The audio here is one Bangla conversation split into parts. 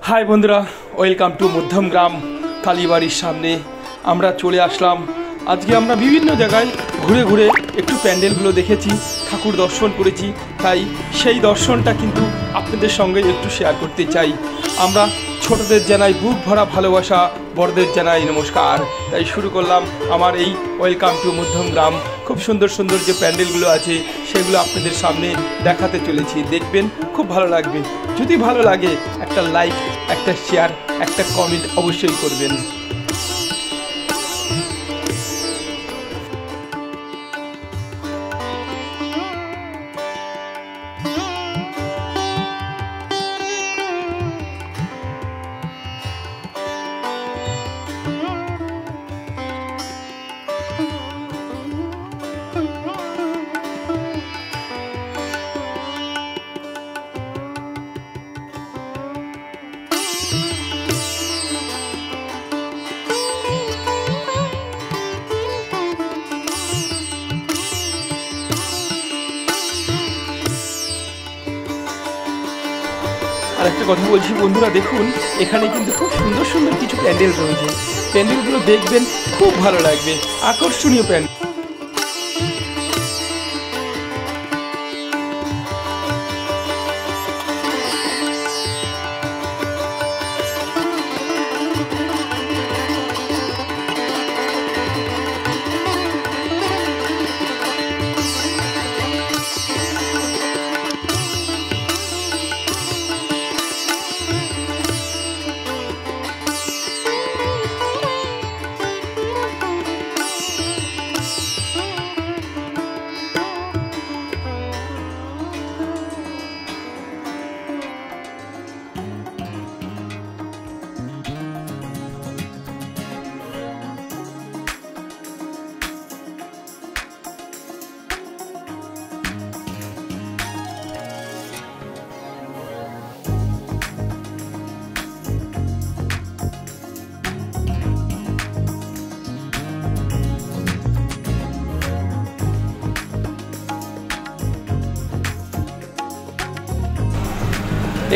হাই বন্ধুরা, ওয়েলকাম টু মধ্যমগ্রাম কালীবাড়ির সামনে আমরা চলে আসলাম। আজকে আমরা বিভিন্ন জায়গায় ঘুরে ঘুরে একটু প্যান্ডেলগুলো দেখেছি, ঠাকুর দর্শন করেছি, তাই সেই দর্শনটা কিন্তু আপনাদের সঙ্গে একটু শেয়ার করতে চাই। আমরা ছোটদের জানাই বুক ভরা ভালোবাসা, বড়দের জানাই নমস্কার। তাই শুরু করলাম আমার এই ওয়েলকাম টু মধ্যমগ্রাম। খুব সুন্দর সুন্দর যে প্যান্ডেলগুলো আছে সেগুলো আপনাদের সামনে দেখাতে চলেছি, দেখবেন খুব ভালো লাগবে। যদি ভালো লাগে একটা লাইক, একটা শেয়ার, একটা কমেন্ট অবশ্যই করবেন। আর একটা কথা বলছি বন্ধুরা, দেখুন এখানে কিন্তু খুব সুন্দর সুন্দর কিছু প্যান্ডেল রয়েছে। প্যান্ডেলগুলো দেখবেন, খুব ভালো লাগবে, আকর্ষণীয় প্যান্ডেল।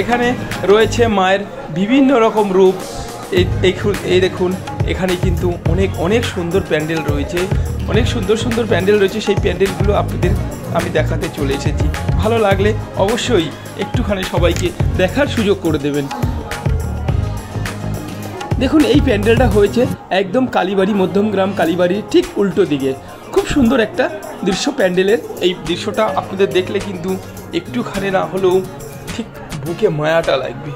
এখানে রয়েছে মায়ের বিভিন্ন রকম রূপ। এই দেখুন, এখানে কিন্তু অনেক সুন্দর প্যান্ডেল রয়েছে, অনেক সুন্দর সুন্দর প্যান্ডেল রয়েছে। সেই প্যান্ডেলগুলো আপনাদের আমি দেখাতে চলে এসেছি। ভালো লাগলে অবশ্যই একটুখানি সবাইকে দেখার সুযোগ করে দেবেন। দেখুন এই প্যান্ডেলটা হয়েছে একদম কালীবাড়ি, মধ্যমগ্রাম কালীবাড়ির ঠিক উল্টো দিকে। খুব সুন্দর একটা দৃশ্য প্যান্ডেলের। এই দৃশ্যটা আপনাদের দেখলে কিন্তু একটুখানি না হলেও ঠিক বুকে মায়াটা লাগবে।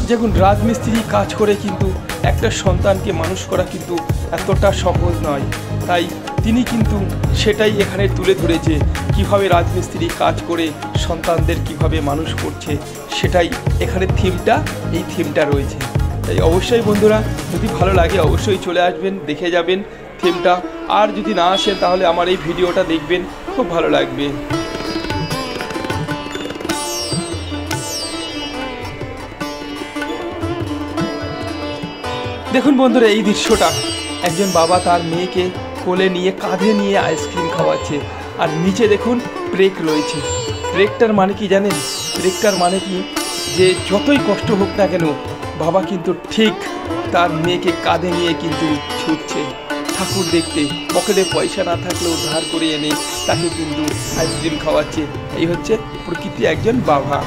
দেখুন রাজমিস্ত্রি কাজ করে কিন্তু একটা সন্তানকে মানুষ করা কিন্তু এতটা সহজ নয়। তাই তিনি কিন্তু সেটাই এখানে তুলে ধরেছে, কিভাবে রাজমিস্ত্রি কাজ করে সন্তানদের কিভাবে মানুষ করছে, সেটাই এখানে এই থিমটা রয়েছে। তাই অবশ্যই বন্ধুরা, যদি ভালো লাগে অবশ্যই চলে আসবেন, দেখে যাবেন থিমটা। আর যদি না আসেন তাহলে আমার এই ভিডিওটা দেখবেন, খুব ভালো লাগবে। দেখুন বন্ধুরা এই দৃশ্যটা, একজন বাবা তার মেয়েকে কোলে নিয়ে কাঁধে নিয়ে আইসক্রিম খাওয়াচ্ছে। আর নিচে দেখুন ব্রেক রয়েছে। ব্রেকটার মানে কি জানেন? ব্রেকটার মানে কি, যে যতই কষ্ট হোক না কেন বাবা কিন্তু ঠিক তার মেয়েকে কাঁধে নিয়ে কিন্তু ছুটছে ঠাকুর দেখতে। পকেটে পয়সা না থাকলেও ধার করে এনে তাকে কিন্তু আইসক্রিম খাওয়াচ্ছে। এই হচ্ছে প্রকৃতি একজন বাবা।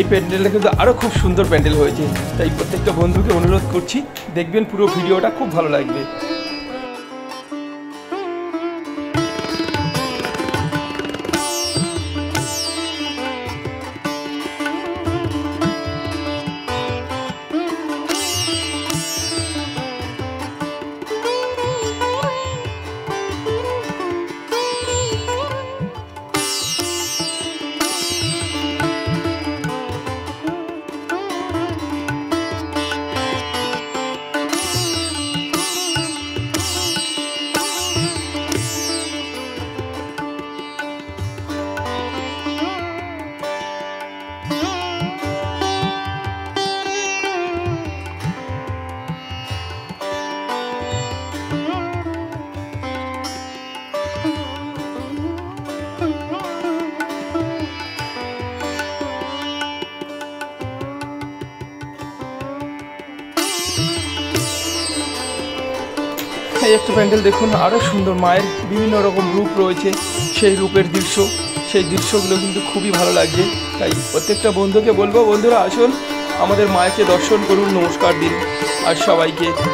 এই প্যান্ডেলটা কিন্তু আরও খুব সুন্দর প্যান্ডেল হয়েছে। তাই প্রত্যেকটা বন্ধুকে অনুরোধ করছি, দেখবেন পুরো ভিডিওটা খুব ভালো লাগবে। এই একটা প্যান্ডেল দেখুন, আরও সুন্দর, মায়ের বিভিন্ন রকম রূপ রয়েছে, সেই রূপের দৃশ্য, সেই দৃশ্যগুলো কিন্তু খুবই ভালো লাগছে। তাই প্রত্যেকটা বন্ধুকে বলবো, বন্ধুরা আসুন আমাদের মায়েকে দর্শন করুন, নমস্কার দিন, আর সবাইকে একটু